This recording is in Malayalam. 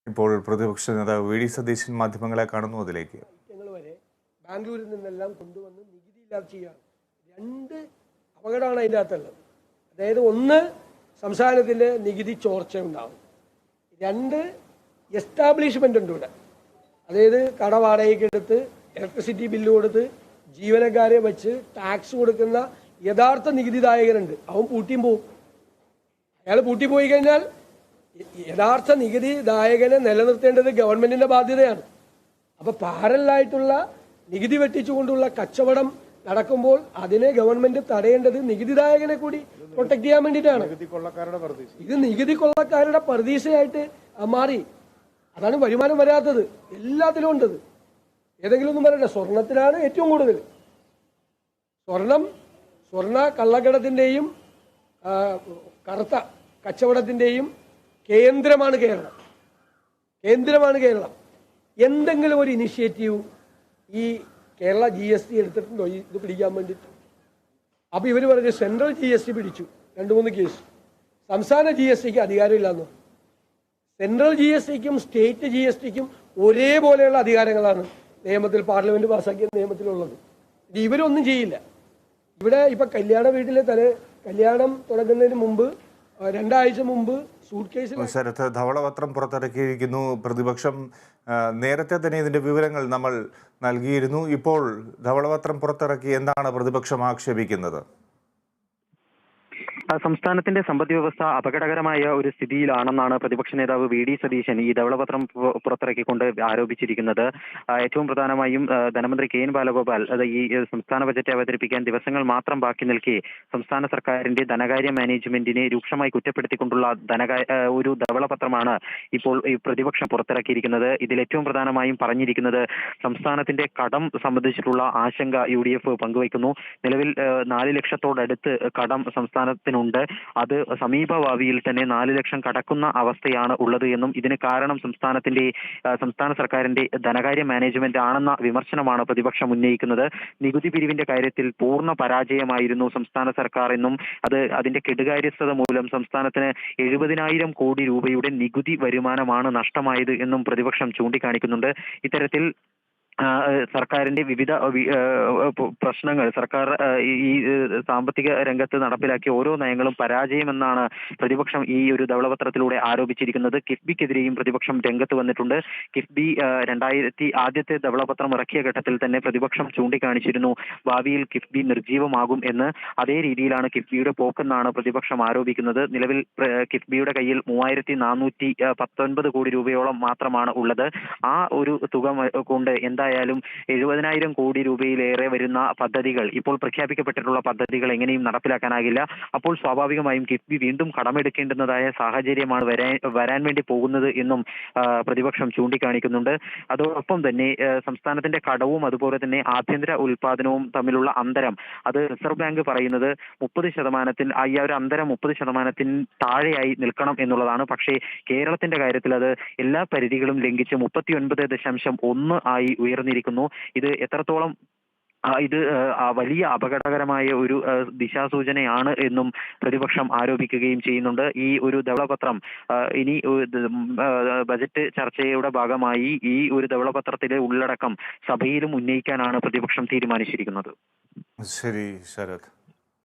ഇപ്പോൾ പ്രതിപക്ഷ നേതാവ് വി ഡി സതീശൻ മാധ്യമങ്ങളെ കാണുന്നു. അതിലേക്ക് വരെ ബാംഗ്ലൂരിൽ നിന്നെല്ലാം കൊണ്ടുവന്ന് നികുതി ഇല്ലാതെ ചെയ്യുകയാണ്. രണ്ട് അപകടമാണ് അതിൻ്റെ അകത്തുള്ളത്. അതായത് ഒന്ന്, സംസ്ഥാനത്തിൽ നികുതി ചോർച്ച ഉണ്ടാവും. രണ്ട്, എസ്റ്റാബ്ലിഷ്മെൻ്റ് ഉണ്ട് ഇവിടെ. അതായത് കട വാടകയ്ക്ക് എടുത്ത് ഇലക്ട്രിസിറ്റി ബില്ല് കൊടുത്ത് ജീവനക്കാരെ വെച്ച് ടാക്സ് കൊടുക്കുന്ന യഥാർത്ഥ നികുതിദായകനുണ്ട്. അവൻ പൂട്ടിയും പോവും. അയാൾ പൂട്ടിപ്പോയി കഴിഞ്ഞാൽ യഥാർത്ഥ നികുതിദായകനെ നിലനിർത്തേണ്ടത് ഗവൺമെന്റിന്റെ ബാധ്യതയാണ്. അപ്പൊ പാരലായിട്ടുള്ള നികുതി വെട്ടിച്ചുകൊണ്ടുള്ള കച്ചവടം നടക്കുമ്പോൾ അതിനെ ഗവൺമെന്റ് തടയേണ്ടത് നികുതിദായകനെ കൂടി പ്രൊട്ടക്ട് ചെയ്യാൻ വേണ്ടിയിട്ടാണ്. ഇത് നികുതി കൊള്ളക്കാരുടെ പർദീസയായിട്ട് മാറി. അതാണ് വരുമാനം വരാത്തത്. എല്ലാത്തിലും ഉണ്ടത്. ഏതെങ്കിലും ഒന്നും പറയണ്ട. സ്വർണത്തിനാണ് ഏറ്റവും കൂടുതൽ. സ്വർണ കള്ളക്കടത്തിന്റെയും കറുത്ത കച്ചവടത്തിന്റെയും കേന്ദ്രമാണ് കേരളം. എന്തെങ്കിലും ഒരു ഇനിഷ്യേറ്റീവ് ഈ കേരള GST എടുത്തിട്ടുണ്ടോ ഇത് പിടിക്കാൻ വേണ്ടിയിട്ട്? അപ്പൊ ഇവർ പറഞ്ഞു സെൻട്രൽ GST പിടിച്ചു 2-3 കേസ്. സംസ്ഥാന GSTക്ക് അധികാരമില്ലാന്ന്. സെൻട്രൽ GSTക്കും സ്റ്റേറ്റ് GSTക്കും ഒരേപോലെയുള്ള അധികാരങ്ങളാണ് നിയമത്തിൽ, പാർലമെന്റ് പാസാക്കിയ നിയമത്തിലുള്ളത്. ഇത് ഇവരൊന്നും ചെയ്യില്ല. ഇവിടെ ഇപ്പൊ കല്യാണ വീട്ടിലെ കല്യാണം തുടങ്ങുന്നതിന് മുമ്പ് 2 ആഴ്ച മുമ്പ് ശരത്, ധവളപത്രം പുറത്തിറക്കിയിരിക്കുന്നു. പ്രതിപക്ഷം നേരത്തെ തന്നെ ഇതിന്റെ വിവരങ്ങൾ നമ്മൾ നൽകിയിരുന്നു. ഇപ്പോൾ ധവളപത്രം പുറത്തിറക്കി എന്താണ് പ്രതിപക്ഷം ആക്ഷേപിക്കുന്നത്? സംസ്ഥാനത്തിന്റെ സമ്പദ് വ്യവസ്ഥ അപകടകരമായ ഒരു സ്ഥിതിയിലാണെന്നാണ് പ്രതിപക്ഷ നേതാവ് വി ഡി സതീശൻ ഈ ധവളപത്രം പുറത്തിറക്കിക്കൊണ്ട് ആരോപിച്ചിരിക്കുന്നത്. ഏറ്റവും പ്രധാനമായും ധനമന്ത്രി KN ബാലഗോപാൽ ഈ സംസ്ഥാന ബജറ്റ് അവതരിപ്പിക്കാൻ ദിവസങ്ങൾ മാത്രം ബാക്കി നിൽക്കെ സംസ്ഥാന സർക്കാരിന്റെ ധനകാര്യ മാനേജ്മെന്റിനെ രൂക്ഷമായി കുറ്റപ്പെടുത്തിക്കൊണ്ടുള്ള ഒരു ധവളപത്രമാണ് ഇപ്പോൾ ഈ പ്രതിപക്ഷം പുറത്തിറക്കിയിരിക്കുന്നത്. ഇതിൽ ഏറ്റവും പ്രധാനമായും പറഞ്ഞിരിക്കുന്നത് സംസ്ഥാനത്തിന്റെ കടം സംബന്ധിച്ചിട്ടുള്ള ആശങ്ക UDF പങ്കുവയ്ക്കുന്നു. നിലവിൽ 4 ലക്ഷത്തോടടുത്ത് കടം സംസ്ഥാനത്തിനുണ്ട്. അത് സമീപ ഭാവിയിൽ തന്നെ 4 ലക്ഷം കടക്കുന്ന അവസ്ഥയാണ് ഉള്ളത് എന്നും ഇതിന് കാരണം സംസ്ഥാന സർക്കാരിന്റെ ധനകാര്യ മാനേജ്മെന്റ് ആണെന്ന വിമർശനമാണ് പ്രതിപക്ഷം ഉന്നയിക്കുന്നത്. നികുതി പിരിവിന്റെ കാര്യത്തിൽ പൂർണ്ണ പരാജയമായിരുന്നു സംസ്ഥാന സർക്കാർ എന്നും അതിന്റെ കെടുകാര്യസ്ഥത മൂലം സംസ്ഥാനത്തിന് 70,000 കോടി രൂപയുടെ നികുതി വരുമാനമാണ് നഷ്ടമായത് എന്നും പ്രതിപക്ഷം ചൂണ്ടിക്കാണിക്കുന്നുണ്ട്. ഇത്തരത്തിൽ സർക്കാരിന്റെ വിവിധ പ്രശ്നങ്ങൾ, സർക്കാർ ഈ സാമ്പത്തിക രംഗത്ത് നടപ്പിലാക്കിയ ഓരോ നയങ്ങളും പരാജയമെന്നാണ് പ്രതിപക്ഷം ഈ ഒരു ധവളപത്രത്തിലൂടെ ആരോപിച്ചിരിക്കുന്നത്. കിഫ്ബിക്കെതിരെയും പ്രതിപക്ഷം രംഗത്ത് വന്നിട്ടുണ്ട്. കിഫ്ബി ആദ്യത്തെ ധവളപത്രം ഇറക്കിയ ഘട്ടത്തിൽ തന്നെ പ്രതിപക്ഷം ചൂണ്ടിക്കാണിച്ചിരുന്നു ഭാവിയിൽ കിഫ്ബി നിർജീവമാകും എന്ന്. അതേ രീതിയിലാണ് കിഫ്ബിയുടെ പോക്കെന്നാണ് പ്രതിപക്ഷം ആരോപിക്കുന്നത്. നിലവിൽ കിഫ്ബിയുടെ കയ്യിൽ 3,419 കോടി രൂപയോളം മാത്രമാണ് ഉള്ളത്. ആ ഒരു തുക കൊണ്ട് എന്തായാലും 70,000 കോടി രൂപയിലേറെ വരുന്ന പദ്ധതികൾ, ഇപ്പോൾ പ്രഖ്യാപിക്കപ്പെട്ടിട്ടുള്ള പദ്ധതികൾ എങ്ങനെയും നടപ്പിലാക്കാനാകില്ല. അപ്പോൾ സ്വാഭാവികമായും കിഫ്ബി വീണ്ടും കടമെടുക്കേണ്ടുന്നതായ സാഹചര്യമാണ് വരാൻ വേണ്ടി പോകുന്നത് എന്നും പ്രതിപക്ഷം ചൂണ്ടിക്കാണിക്കുന്നുണ്ട്. അതോടൊപ്പം തന്നെ സംസ്ഥാനത്തിന്റെ കടവും അതുപോലെ തന്നെ ആഭ്യന്തര ഉൽപാദനവും തമ്മിലുള്ള അന്തരം, അത് റിസർവ് ബാങ്ക് പറയുന്നത് 30%, ഈ ഒരു അന്തരം 30% താഴെയായി നിൽക്കണം എന്നുള്ളതാണ്. പക്ഷേ കേരളത്തിന്റെ കാര്യത്തിൽ അത് എല്ലാ പരിധികളും ലംഘിച്ച് 39.1 ആയി ഉയർന്നിരിക്കുന്നു. ഇത് എത്രത്തോളം വലിയ അപകടകരമായ ഒരു ദിശാസൂചനയാണ് എന്നും പ്രതിപക്ഷം ആരോപിക്കുകയും ചെയ്യുന്നുണ്ട്. ഈ ഒരു ധവളപത്രം ഇനി ബജറ്റ് ചർച്ചയുടെ ഭാഗമായി ഈ ഒരു ധവളപത്രത്തിലെ ഉള്ളടക്കം സഭയിലും ഉന്നയിക്കാനാണ് പ്രതിപക്ഷം തീരുമാനിച്ചിരിക്കുന്നത്. ശരി ശരത്.